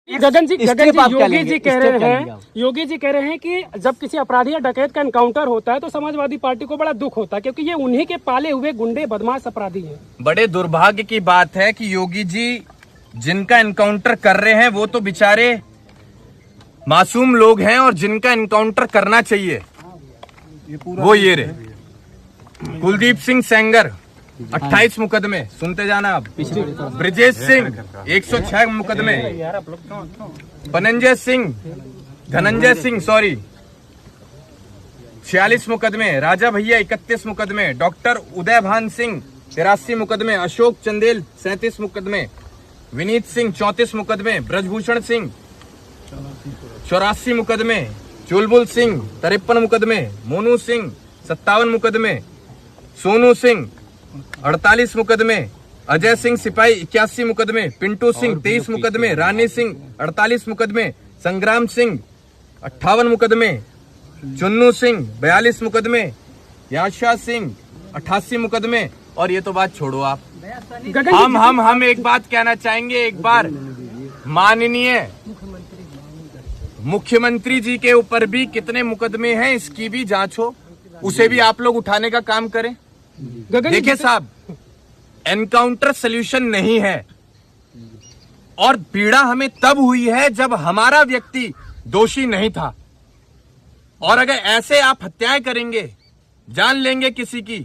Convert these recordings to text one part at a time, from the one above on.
गगन जी योगी जी कह रहे हैं कि जब किसी अपराधी या डकैत का एनकाउंटर होता है तो समाजवादी पार्टी को बड़ा दुख होता है, क्योंकि ये उन्हीं के पाले हुए गुंडे बदमाश अपराधी हैं। बड़े दुर्भाग्य की बात है कि योगी जी जिनका एनकाउंटर कर रहे हैं वो तो बेचारे मासूम लोग हैं, और जिनका एनकाउंटर करना चाहिए वो ये रहे। कुलदीप सिंह सेंगर 28 मुकदमे, सुनते जाना आप। ब्रिजेश सिंह 106 मुकदमे, धनंजय सिंह 46 मुकदमे, राजा भैया 31 मुकदमे, डॉक्टर उदय भान सिंह 83 मुकदमे, अशोक चंदेल 37 मुकदमे, विनीत सिंह 34 मुकदमे, ब्रजभूषण सिंह 84 मुकदमे, चुलबुल सिंह 53 मुकदमे, मोनू सिंह 57 मुकदमे, सोनू सिंह 48 मुकदमे, अजय सिंह सिपाही 81 मुकदमे, पिंटू सिंह 23 मुकदमे, रानी सिंह 48 मुकदमे, संग्राम सिंह 58 मुकदमे, चुन्नू सिंह 42 मुकदमे, याशा सिंह 88 मुकदमे। और ये तो बात छोड़ो आप, हम एक बात कहना चाहेंगे, एक बार माननीय मुख्यमंत्री जी के ऊपर भी कितने मुकदमे हैं इसकी भी जांच हो, उसे भी आप लोग उठाने का काम करें। देखिए साहब, एनकाउंटर सॉल्यूशन नहीं है, और पीड़ा हमें तब हुई है जब हमारा व्यक्ति दोषी नहीं था। और अगर ऐसे आप हत्याएं करेंगे, जान लेंगे किसी की,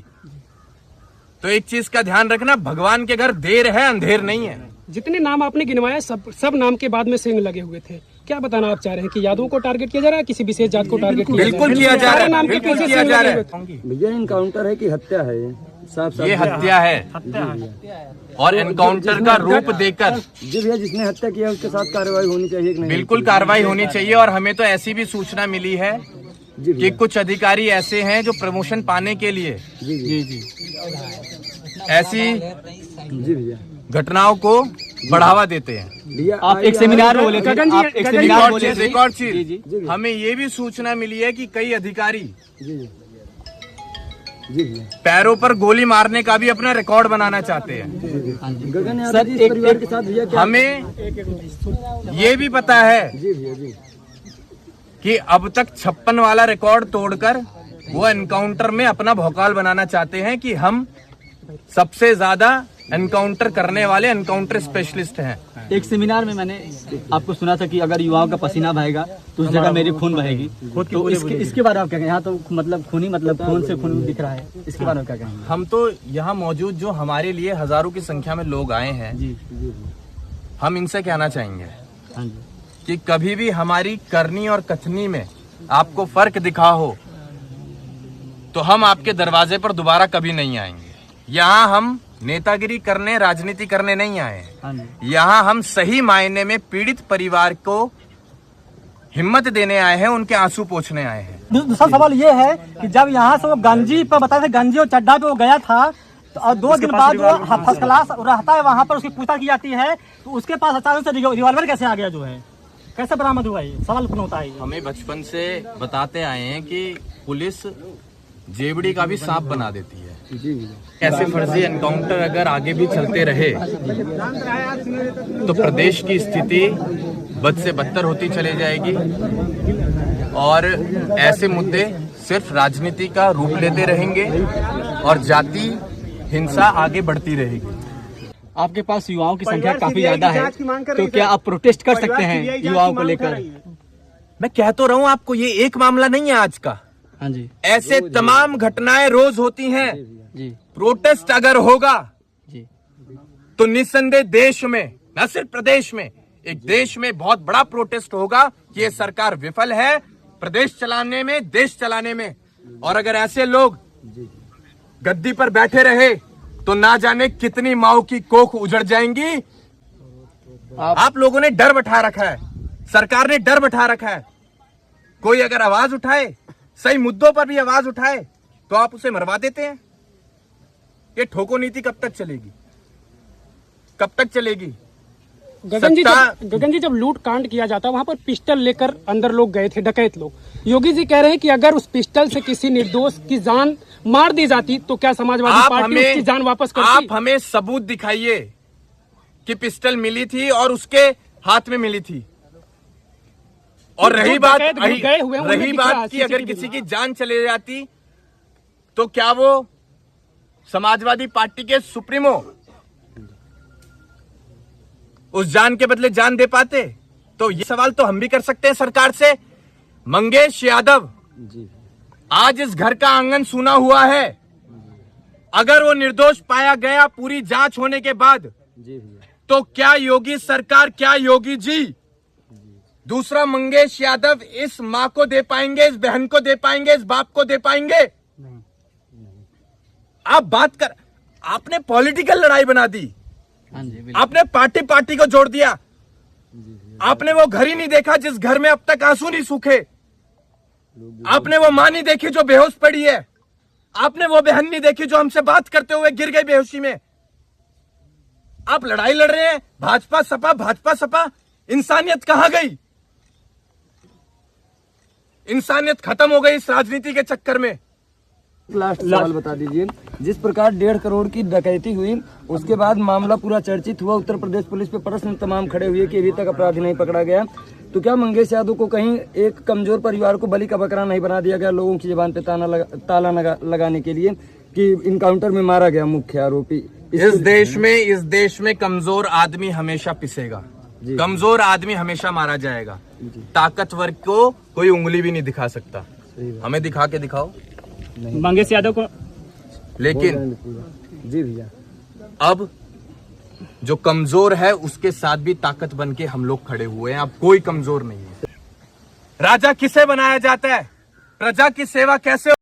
तो एक चीज का ध्यान रखना, भगवान के घर देर है अंधेर नहीं है। जितने नाम आपने गिनवाया सब नाम के बाद में सिंह लगे हुए थे। क्या बताना आप चाह रहे हैं कि यादवों को टारगेट किया जा रहा है, किसी विशेष जात को टारगेट किया जा रहा है? बिल्कुल किया जा रहा है, बिल्कुल किया जा रहा है। भैया इनकाउंटर है कि हत्या है? ये हत्या है, और एनकाउंटर का रूप देकर जी भैया जिसने हत्या किया उसके साथ कार्रवाई होनी चाहिए कि नहीं? बिल्कुल कार्रवाई होनी चाहिए। और हमें तो ऐसी भी सूचना मिली है कि कुछ अधिकारी ऐसे हैं जो प्रमोशन पाने के लिए ऐसी घटनाओं को बढ़ावा देते हैं। आप एक सेमिनार में बोले थे, रिकॉर्ड चीज हमें ये भी सूचना मिली है कि कई अधिकारी पैरों पर गोली मारने का भी अपना रिकॉर्ड बनाना चाहते हैं। हमें ये भी पता है कि अब तक 56 वाला रिकॉर्ड तोड़कर वो एनकाउंटर में अपना भौकाल बनाना चाहते हैं कि हम सबसे ज्यादा एनकाउंटर करने वाले एनकाउंटर स्पेशलिस्ट हैं। एक सेमिनार में मैंने आपको सुना था कि अगर युवाओं का पसीना बहेगा तो उस जगह मेरी खून बहेगी। तो इसके बारे में क्या कहें? यहाँ तो मतलब खून से खून दिख रहा है, इसके बारे में क्या कहेंगे? हम तो यहाँ मौजूद जो हमारे लिए हजारों की संख्या में लोग आए हैं, हम इनसे कहना चाहेंगे कि कभी भी हमारी करनी और कथनी में आपको फर्क दिखा हो तो हम आपके दरवाजे पर दोबारा कभी नहीं आएंगे। यहाँ हम नेतागिरी करने, राजनीति करने नहीं आए हैं। यहाँ हम सही मायने में पीड़ित परिवार को हिम्मत देने आए हैं, उनके आंसू पोंछने आए हैं। दूसरा सवाल ये है कि जब यहाँ से वो गंजी पर बताया था, गंजी और चड्डा पे वो गया था, तो और 2 दिन बाद वो फर्स्ट क्लास रहता है, वहाँ पर उसकी पूछताछ की जाती है, तो उसके पास अचानक से रिवॉल्वर कैसे आ गया, जो है कैसे बरामद हुआ? ये सवाल पूर्ण होता है। हमें बचपन से बताते आए हैं कि पुलिस जेबड़ी का भी सांप बना देती है। ऐसे फर्जी एनकाउंटर अगर आगे भी चलते रहे तो प्रदेश की स्थिति बद से बदतर होती चली जाएगी, और ऐसे मुद्दे सिर्फ राजनीति का रूप लेते रहेंगे और जाति हिंसा आगे बढ़ती रहेगी। आपके पास युवाओं की संख्या काफी ज्यादा है, तो क्या आप प्रोटेस्ट कर सकते हैं युवाओं को लेकर? मैं कह तो रहा हूँ आपको, ये एक मामला नहीं है आज का। हाँ जी, ऐसे तमाम घटनाएं रोज होती हैं जी। प्रोटेस्ट अगर होगा जी तो निस्संदेह देश में, न सिर्फ प्रदेश में, एक देश में बहुत बड़ा प्रोटेस्ट होगा कि ये सरकार विफल है प्रदेश चलाने में, देश चलाने में। और अगर ऐसे लोग गद्दी पर बैठे रहे तो ना जाने कितनी माओ की कोख उजड़ जाएंगी। आप लोगों ने डर बैठा रखा है, सरकार ने डर बैठा रखा है। कोई अगर आवाज उठाए, सही मुद्दों पर भी आवाज उठाए, तो आप उसे मरवा देते हैं। ये ठोको नीति कब तक चलेगी, कब तक चलेगी? गगन जी जब लूट कांड किया जाता वहां पर पिस्टल लेकर अंदर लोग गए थे, डकैत लोग। योगी जी कह रहे हैं कि अगर उस पिस्टल से किसी निर्दोष की जान मार दी जाती तो क्या समाजवादी पार्टी उसकी जान वापस करती? आप हमें सबूत दिखाइए कि पिस्टल मिली थी और उसके हाथ में मिली थी। और रही जो बात डकैत गए हुए हैं, उन्हें रही दिख रहा है बात की अगर CCTV किसी की जान चले जाती तो क्या वो समाजवादी पार्टी के सुप्रीमो उस जान के बदले जान दे पाते? तो ये सवाल तो हम भी कर सकते हैं सरकार से। मंगेश यादव, जी आज इस घर का आंगन सूना हुआ है। अगर वो निर्दोष पाया गया पूरी जांच होने के बाद, जी भैया, तो क्या योगी सरकार, क्या योगी जी दूसरा मंगेश यादव इस मां को दे पाएंगे, इस बहन को दे पाएंगे, इस बाप को दे पाएंगे? आप बात कर, आपने पॉलिटिकल लड़ाई बना दी, आपने पार्टी को जोड़ दिया। आपने वो घर ही नहीं देखा जिस घर में अब तक आंसू नहीं सूखे। आपने वो मां नहीं देखी जो बेहोश पड़ी है। आपने वो बहन नहीं देखी जो हमसे बात करते हुए गिर गई बेहोशी में। आप लड़ाई लड़ रहे हैं भाजपा सपा। इंसानियत कहां गई? इंसानियत खत्म हो गई इस राजनीति के चक्कर में। लास्ट सवाल बता दीजिए, जिस प्रकार 1.5 करोड़ की डकैती हुई उसके बाद मामला पूरा चर्चित हुआ, उत्तर प्रदेश पुलिस पे प्रश्न तमाम खड़े हुए कि अभी तक अपराधी नहीं पकड़ा गया, तो क्या मंगेश यादव को कहीं एक कमजोर परिवार को बलि का बकरा नहीं बना दिया गया लोगों की जुबान पे ताला लगाने के लिए कि इनकाउंटर में मारा गया मुख्य आरोपी? इस देश में कमजोर आदमी हमेशा पिसेगा, कमजोर आदमी हमेशा मारा जाएगा। ताकतवर को कोई उंगली भी नहीं दिखा सकता। हमें दिखा के दिखाओ मंगेश यादव को। लेकिन जी भैया, अब जो कमजोर है उसके साथ भी ताकत बन के हम लोग खड़े हुए हैं। अब कोई कमजोर नहीं है। राजा किसे बनाया जाता है? प्रजा की सेवा कैसे